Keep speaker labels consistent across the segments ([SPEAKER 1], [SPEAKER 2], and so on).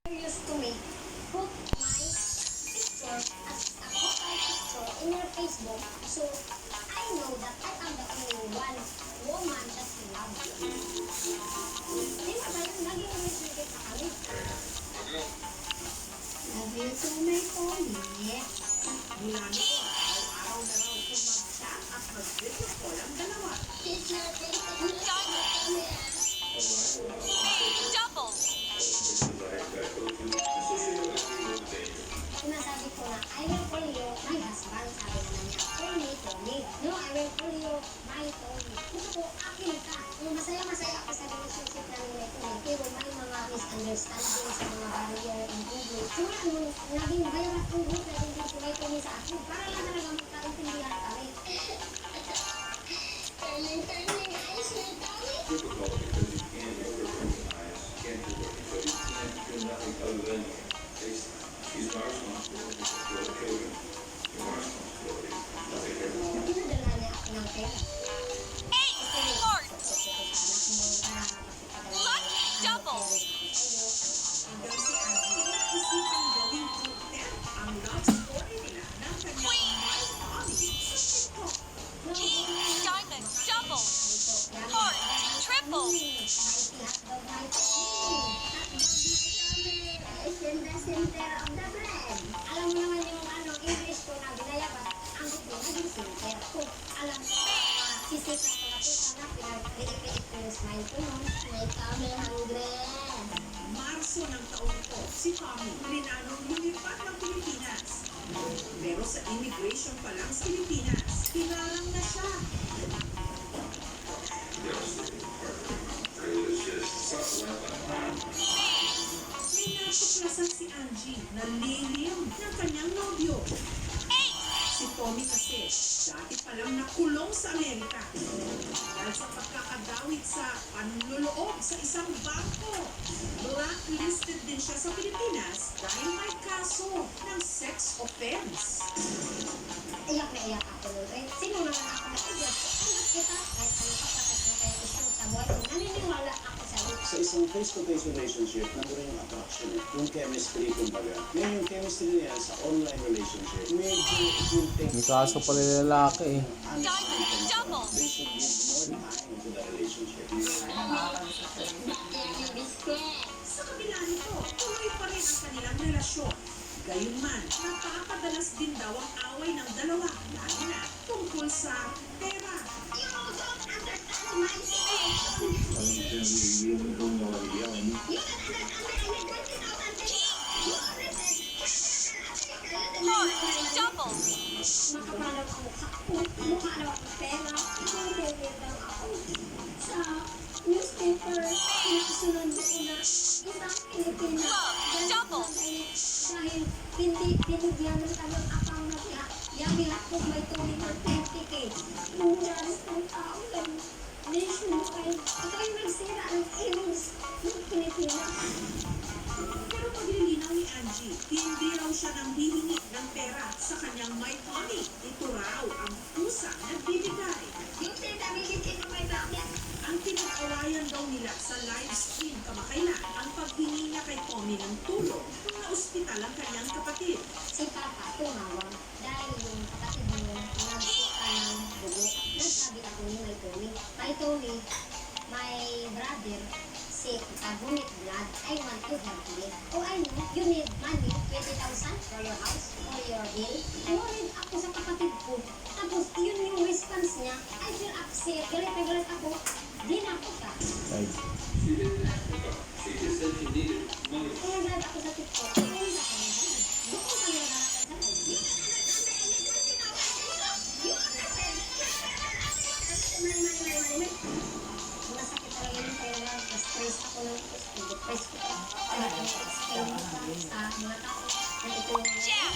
[SPEAKER 1] used to me put my picture as a profile picture in your Facebook, so I know that I am the only one woman that you love. Di ba ba yung naging restricted na kami? Love you so my Polly.
[SPEAKER 2] Mula noon, araw-araw na raw kung mag-chat at mag-video call ang dalawa.
[SPEAKER 3] Double.
[SPEAKER 1] Sinasabi ko na, I will call you my husband. Sabi naman niya, call me Tony. No, I will call you my Tony. Gusto ko, akin ka. Masaya-masaya ako sa relationship namin ni Tony. Pero may mga misunderstanding sa mga barrier in English. Simula nung naging viral ang group na hindi ko may Tony sa akin. Para lang talaga magkaintindihan kami. Turning, eyes na Tony.
[SPEAKER 4] Difficult because you can't overemphasize, can't do it, so you can't do nothing other than FaceTime. She's our responsibility for the children. You're our responsibility. Nothing else.
[SPEAKER 1] Pinadala niya ako ng pera.
[SPEAKER 3] Eight hearts. Lucky double.
[SPEAKER 2] Hanggang si Angie, isipan gawing content ang love story nila ng kanyang my mommy sa TikTok.
[SPEAKER 3] King diamond double. Heart triple.
[SPEAKER 1] Center of the brand. Alam mo naman yung English ko na binayabat, ang gusto naging center. Kung alam mo, sisita ko na po sana, pinag-create ko yung smile ko nun. May kami hungry.
[SPEAKER 2] Marso ng taong ito, si Tommy, rinanong lumipat ng Pilipinas. Pero sa immigration pa lang sa Pilipinas, kinalang na siya. May natuklasan si Angie na lilim ng kanyang nobyo. Si Tommy kasi, dati palang nakulong sa Amerika. Dahil sa pagkakadawit sa panluloob sa isang bangko. Blacklisted din siya sa Pilipinas dahil may kaso ng sex offense.
[SPEAKER 1] Iyak na iyak ako nun. Eh, sino naman ako na iyak? Angat kita, kahit ano pa kapit na kayo issue sa buhay ko. Naniniwala ako sa iyo.
[SPEAKER 5] Sa isang face-to-face relationship, nandun yung attraction, yung chemistry, kumbaga. Ngayon yung chemistry niya sa online relationship, medyo yung
[SPEAKER 6] May kaso pala yung lalaki eh.
[SPEAKER 3] Diamond double.
[SPEAKER 5] They should give more time to the relationship.
[SPEAKER 2] Sa kabila nito, tuloy pa rin ang kanilang relasyon. Gayunman, napapadalas din daw ang away ng dalawa, lalo na tungkol sa pera.
[SPEAKER 1] You don't understand my situation.
[SPEAKER 4] You don't know what you're yelling.
[SPEAKER 1] You don't understand my
[SPEAKER 3] Heart double.
[SPEAKER 1] Makapalaw ang mukha ko. Mukha daw ang pera. Nag-review daw ako sa newspaper. Pinakasunod ko na isang Pilipina.
[SPEAKER 3] Double.
[SPEAKER 1] Dahil hindi binigyan ng kanyang akang na siya. Yabi ako may tuloy ng 20K. Nung jaris ng tao lang. Nationwide. Ito yung nagsira ng image ng Pilipinas.
[SPEAKER 2] Pero paglilinaw ni Angie, hindi raw siya nang hihingi ng pera sa kanyang my Tommy. Ito raw ang pusa na bibigay.
[SPEAKER 1] Yung sinabibigay ng may bakit.
[SPEAKER 2] Ang pinag-awayan daw nila sa live stream kamakailan ang paghingi niya kay Tommy ng tulong nung na-ospital ang kanyang kapatid.
[SPEAKER 1] Si Papa tumawag dahil yung kapatid mo nagsuka ng dugo. Nagsabi ako ni May Tony. May Tony, my brother, sick, vomit blood. I want to help you. Oh, I know, you need money, 20,000 for your house, for your bill. Worried ako sa kapatid ko. Tapos, yun yung response niya. I feel upset. Galit ako. Di na ako siya.
[SPEAKER 4] She didn't ask for God. She just said she needed money.
[SPEAKER 1] Kaya galit ako sa TikTok. Uy, ako na. Doon ko kami nagkakasan. Masakit talaga yung pera. Stress ako ng depress ko. Kaya explain mo sa mga tao na ito
[SPEAKER 3] Jam.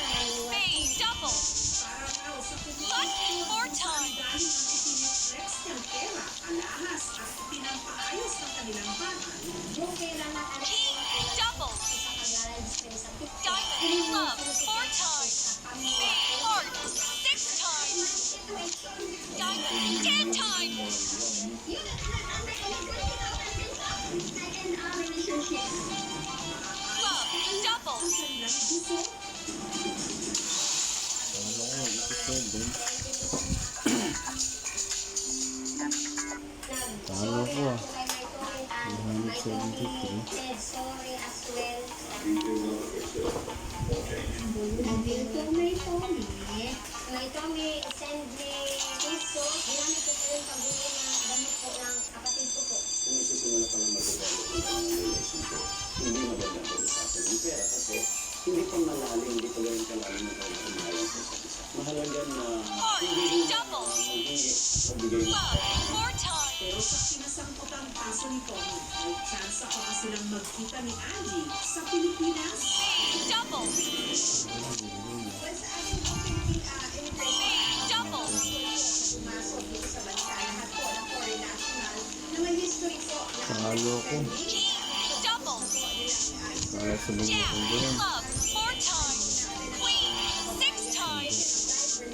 [SPEAKER 3] May double.
[SPEAKER 2] Para raw sa
[SPEAKER 3] Lucky four times.
[SPEAKER 2] galing ang itiniflex niyang pera, alahas at pinampaayos ng kanilang bahay.
[SPEAKER 1] yung pera na
[SPEAKER 3] King double.
[SPEAKER 1] sa pag-live stream sa TikTok.
[SPEAKER 3] Diamond love four times. May heart six times. Diamond 10 times.
[SPEAKER 1] You don't understand my relationship.
[SPEAKER 3] Love
[SPEAKER 1] Tommy said sorry as well.
[SPEAKER 4] He did well, they said, won't change.
[SPEAKER 1] May Tommy send me piso. Ginamit ko po yung pagbili na damit po ng kapatid ko po.
[SPEAKER 5] Kung isisimula pa lang mag-develop ng relationship, hindi magandang pag-usapan ng pera kasi hindi pa malalim, hindi pa ganun kalalim ng pag-umayan sa isa't isa. Mahalaga na hindi
[SPEAKER 3] Double.
[SPEAKER 5] magbigay ng
[SPEAKER 3] Love,
[SPEAKER 5] pera.
[SPEAKER 3] 4 times.
[SPEAKER 2] Pero sa kinasangkotang kaso ni Tommy, may chance pa ba silang magkita ni Angie sa Pilipinas?
[SPEAKER 3] Double. Double.
[SPEAKER 7] Pumasok dito sa bansa, lahat po ng foreign national na may history po na
[SPEAKER 6] Pangalo ko.
[SPEAKER 3] King. Double.
[SPEAKER 6] Para sa mga
[SPEAKER 3] Jack.
[SPEAKER 6] kong ganyan.
[SPEAKER 3] Love, 4 times. Queen, 6 times.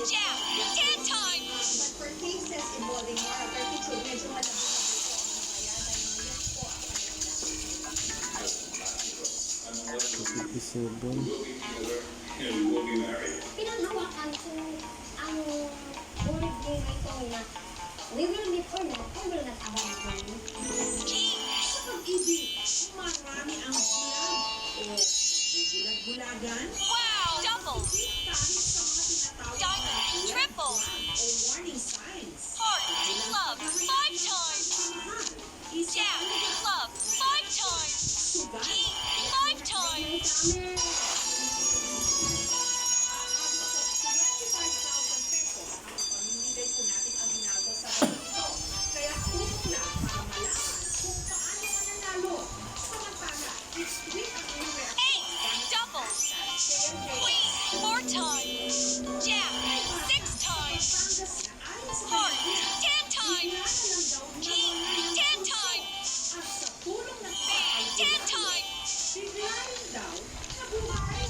[SPEAKER 3] Jack, 10 times.
[SPEAKER 7] but for cases involving moral turpitude, medyo malaki na po ang bayaran ng po.
[SPEAKER 6] 57.
[SPEAKER 4] We'll be together and we will be married.
[SPEAKER 1] Pinanghawakan ko ang bulig ni May Tommy na we will meet or not, I will not abandon you.
[SPEAKER 3] King.
[SPEAKER 2] Sa pag-ibig, marami ang bulag o bubulag-bulagan.
[SPEAKER 3] Wow. Double.
[SPEAKER 2] Kahit sa mga tinatawag na
[SPEAKER 3] Diamond. Triple.
[SPEAKER 2] o warning signs.
[SPEAKER 3] Heart. Love, 5 times.
[SPEAKER 2] Mahal, isa
[SPEAKER 3] Jack. Love, 5 times.
[SPEAKER 2] sugat.
[SPEAKER 3] King, 5 times.
[SPEAKER 1] May Tommy.
[SPEAKER 2] 25,000 pesos ang pamimigay po natin ang ginagawa sa ganito. Kaya tulong na para malaman kung paano mananalo. Samantala, i-tweet ang inyong reaction.
[SPEAKER 3] 8. Double. Queen, 4 times. Jack, 6 times.
[SPEAKER 2] Ayon sa
[SPEAKER 3] Heart,
[SPEAKER 2] kanila,
[SPEAKER 3] 10 times. King, 10 times.
[SPEAKER 2] at sa tulong ng
[SPEAKER 3] Spade, 10 times.
[SPEAKER 2] biglayin daw na buhay.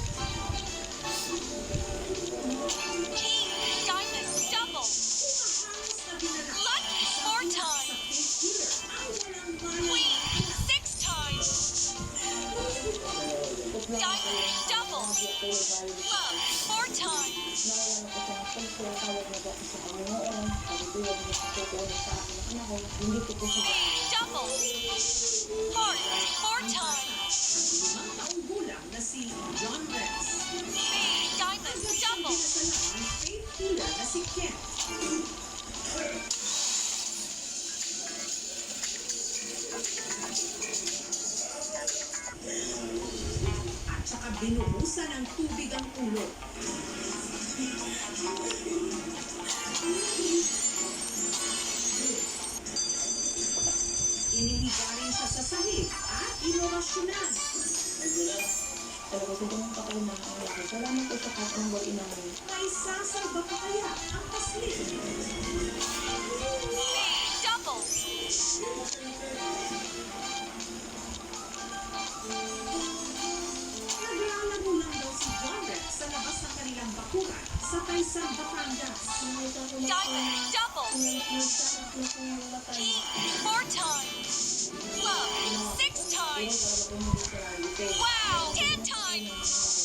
[SPEAKER 3] King, diamond, double.
[SPEAKER 2] Umahangos na dinala.
[SPEAKER 3] Lucky, 4 times.
[SPEAKER 2] Sa fake healer, ang walang bayan.
[SPEAKER 3] Queen, 6 times. Diamond, double. Love, 4 times. Double. Heart, 4 times.
[SPEAKER 2] Limang taong gulang na si John Rex.
[SPEAKER 3] Spade, diamond, double.
[SPEAKER 2] Pinasala ang fake healer na si Ken. At saka binuhusan ng tubig ang ulo. Inihiga rin siya sa sahig at inorasyonan. May sasalba pa kaya ang paslit?
[SPEAKER 3] Spade, double.
[SPEAKER 2] Naglalaro lang daw si John Rex sa labas ng kanilang bakuran sa Taysan, Batangas.
[SPEAKER 3] Diamond, double. King, 4 times. Love, 6 times. Wow, 10 times.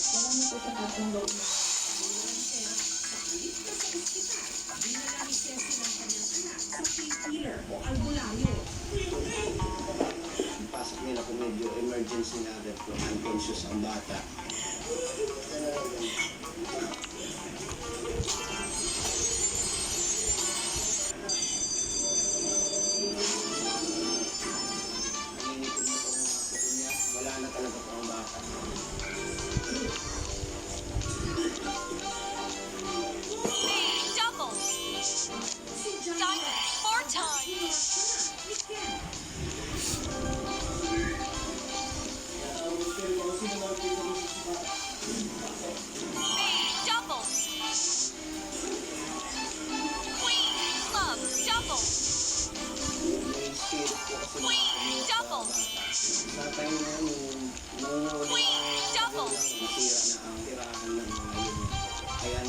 [SPEAKER 2] Sa halip na sa ospital, dinala ni Ceci ng kanyang anak sa fake healer o albulayo.
[SPEAKER 5] Ang pasok nila kung medyo emergency na dahil unconscious ang bata. Nanginikid mo po mga kuko niya, wala na talaga po ang bata.
[SPEAKER 3] Spade, double.
[SPEAKER 2] Si John
[SPEAKER 3] Diamond,
[SPEAKER 2] Rex
[SPEAKER 3] 4 times.
[SPEAKER 2] inorasyonan ni Ken.
[SPEAKER 3] Spade, double. Queen, love, double.
[SPEAKER 5] May spirit po kasi
[SPEAKER 3] Queen, double.
[SPEAKER 5] sa time na yun, nung
[SPEAKER 3] Queen, double.
[SPEAKER 5] nasira na ang tirahan ng mga yun. Kaya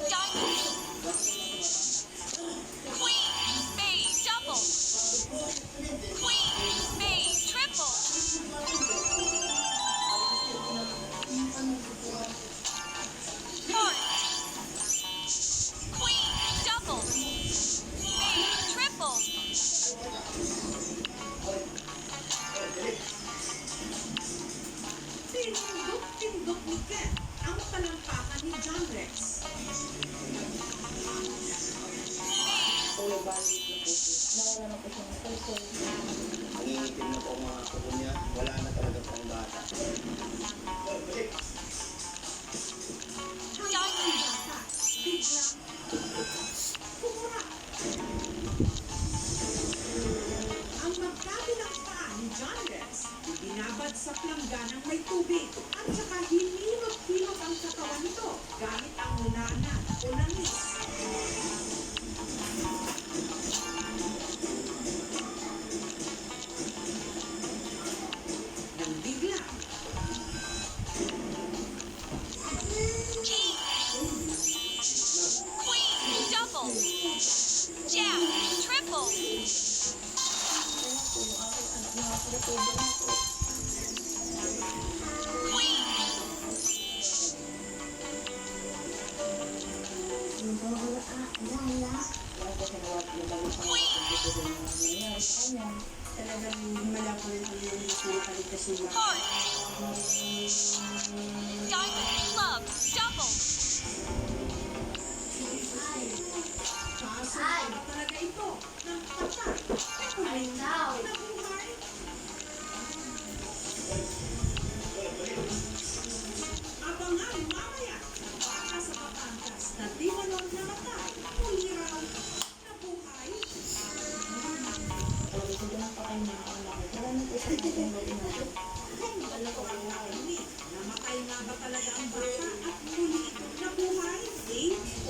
[SPEAKER 3] Diamond. Queen, spade, double. Queen, spade, triple.
[SPEAKER 2] Tinindok ni Ken ang talampakan ni John Rex.
[SPEAKER 7] Nawala na po siya ng pulso.
[SPEAKER 5] Nangingitim na po ang mga kuko niya. Wala na talaga pang bata.
[SPEAKER 2] Hanggang ang bata, biglang kumura. Ang magkabilang paa ni John Rex, binabad sa plangganang may tubig at saka hinilot-hilot ang katawan nito gamit ang nana o langis. Nang bigla,
[SPEAKER 3] King. Queen. Double. Jack. Triple. Queen.
[SPEAKER 7] Talagang himala ko rin ang yung nakaligtas yung bata.
[SPEAKER 3] Heart. Diamond. Club. Double.
[SPEAKER 2] kaso na talaga ito ng patay. Ay, nabuhay. Abangan mamaya ang bata sa Batangas na di manong namatay. Muli raw nabuhay.
[SPEAKER 7] Talaga sila ng patay na ang laki. Kaya na po siya ng loob natin.
[SPEAKER 2] Wala ko ang narinig. Namatay nga ba talaga ang bata at muli itong nabuhay? A.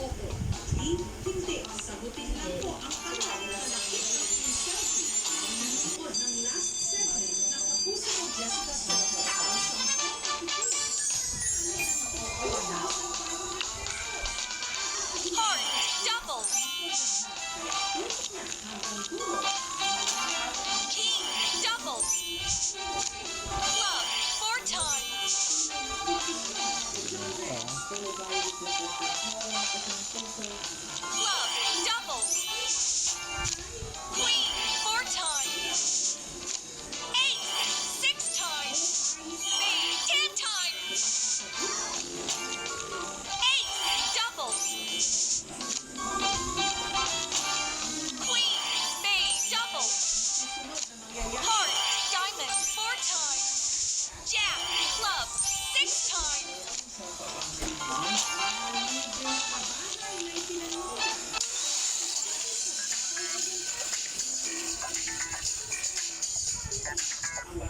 [SPEAKER 2] Oo. B. Hindi. Sagutin lang po ang tanong na nakita ng selfie. Ang nanonood ng last segment ng Kapuso mo Jessica Soto ang 10,500
[SPEAKER 3] Heart. Double. King. Double. Club. 4 times. Club. Double. Queen. 4 times. Ace. 6 times. Spade. 10 times. Ace. Double. Queen. Spade. Double. Heart. Diamond. 4 times. Jack. Club. 6 times. Club.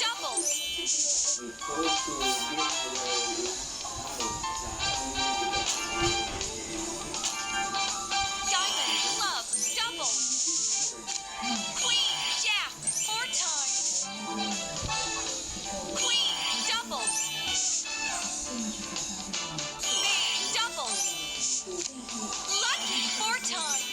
[SPEAKER 3] Double. Diamond. Club. Double. Queen. Jack. 4 times. Queen. Double. Spade. Double. Lucky. 4 times.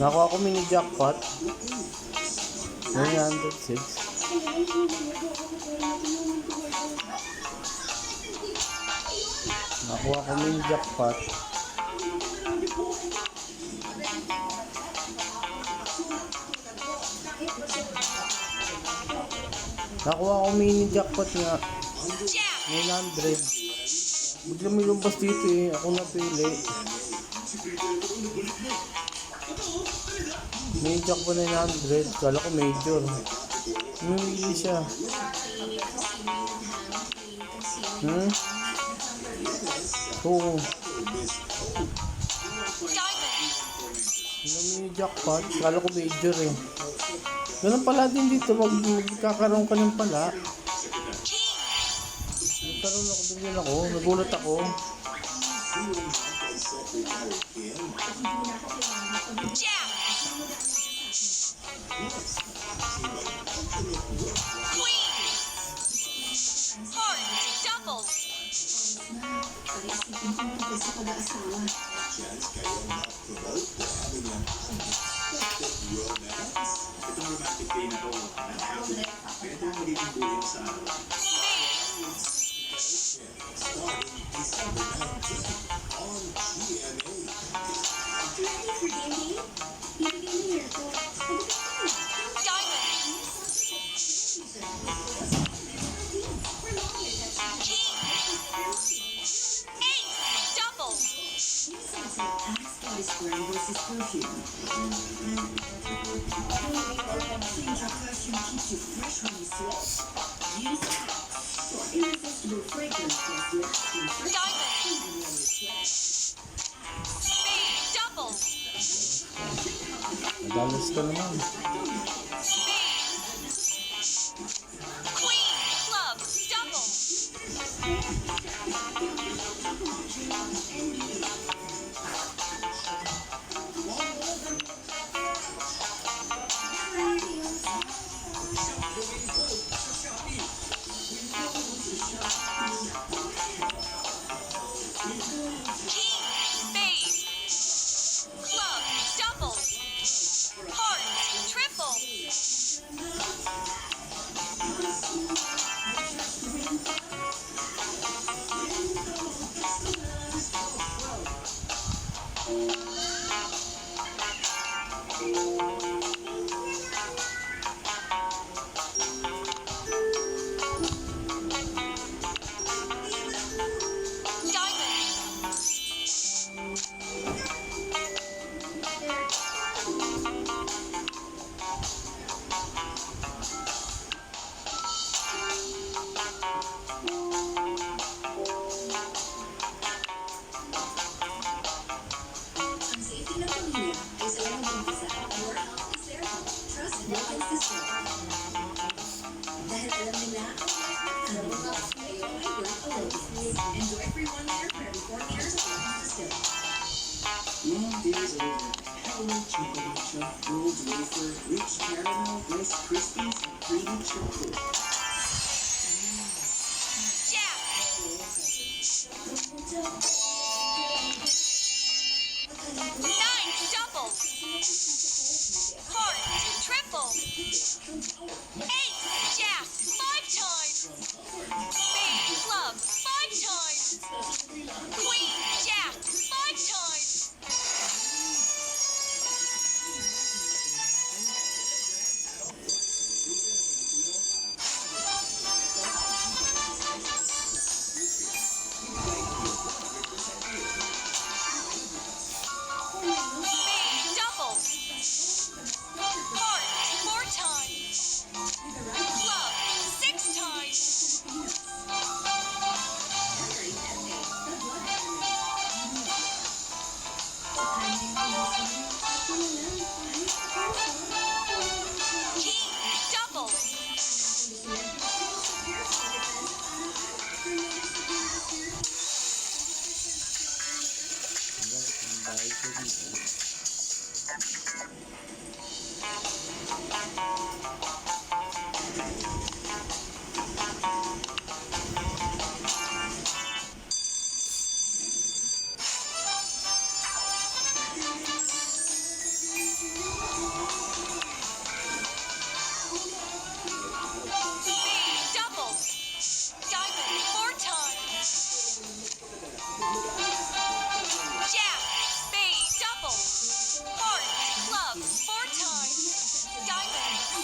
[SPEAKER 6] Nakuha ko mini jackpot. 906. Nakuha ko mini jackpot. Nakuha ko mini jackpot nga.
[SPEAKER 3] Jack.
[SPEAKER 6] 900. Biglang may lumabas dito eh. Ako napili. May jackpot 900. Kala ko major. Namili siya. Oo.
[SPEAKER 3] Diamond.
[SPEAKER 6] Namili jackpot. Kala ko major eh. Ganun pala din dito. Magkakaroon ka ng pala.
[SPEAKER 3] King.
[SPEAKER 6] Nagkaroon ako. Bigyan ako. Nagulat ako.
[SPEAKER 3] Jack. Queen. Heart. Double. Diamond. King. Ace. Double. Diamond. Spade. Double.
[SPEAKER 6] Nadalas ka naman.
[SPEAKER 3] Spade. Queen. Club. Double. King. Spade. Club. Double. Heart. Triple. Diamond.
[SPEAKER 2] Ang safety ng pamilya ay sa unang umpisa. Your health is their health. Trust Wilkins Distillery. Dahil alam nila ang lahat ng kayo ay worth a little. Enjoy free 1 liter for every 4 liters of Wilkins Distillery.
[SPEAKER 8] Long days over. Hello, chocolate chip, gold wafer, rich caramel, Rice Krispies, and creamy chocolate.
[SPEAKER 3] Jack. Nine. Double. Heart. Triple. Eight. Jack. 5 times. Spade. Club. 5 times. Queen. Jack. 5 times. Spade. Double. Heart. 4 times. Club. 6 times. King. Double. Spade. Double. Diamond. 4 times. Jack. Spade. Double. Heart. Club. 4 times. Diamond.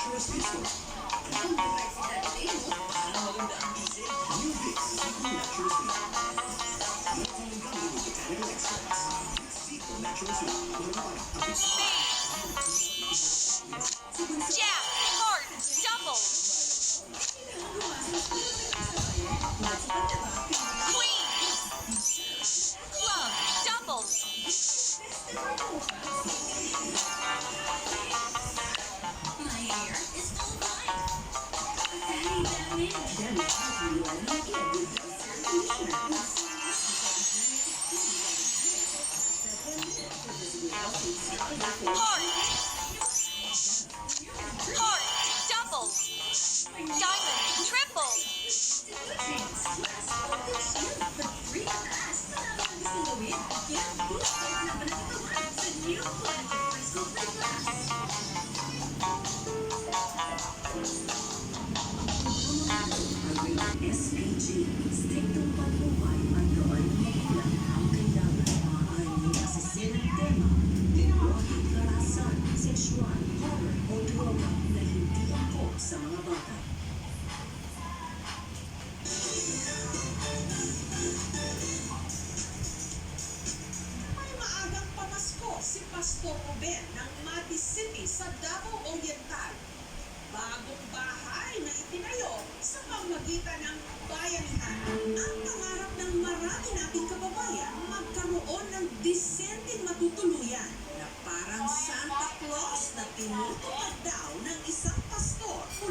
[SPEAKER 8] Naturalist Food Store.
[SPEAKER 7] Ang bait si Daddy, no?
[SPEAKER 8] Parang maganda ang isip. New Vicks Zico Naturalist Food. Melting and gummy with botanical extracts. Vicks Zico Naturalist Food. Tumawa, a big
[SPEAKER 3] Jab, hard, double. Queen. Club, double.
[SPEAKER 7] My hair is all white. Daddy, Daddy, how do you like it with your
[SPEAKER 3] Heart. Heart, double. Diamond, triple.
[SPEAKER 9] SPG, striktong pagbuhay at gawin magulang ang kailangan maaaring asasinan ng tema, lenguwahe, karahasan, sexual, horror o droga na hindi angkop sa mga bata.
[SPEAKER 2] May maagang pamasko si Pastor Ruben ng Mati City sa Davao Oriental. Bagong bahay na itinayo sa pamagitan ng bayanihan. Ang pangarap ng marami nating kababayan magkaroon ng disenteng matutuluyan na parang Santa Claus na tinutuloy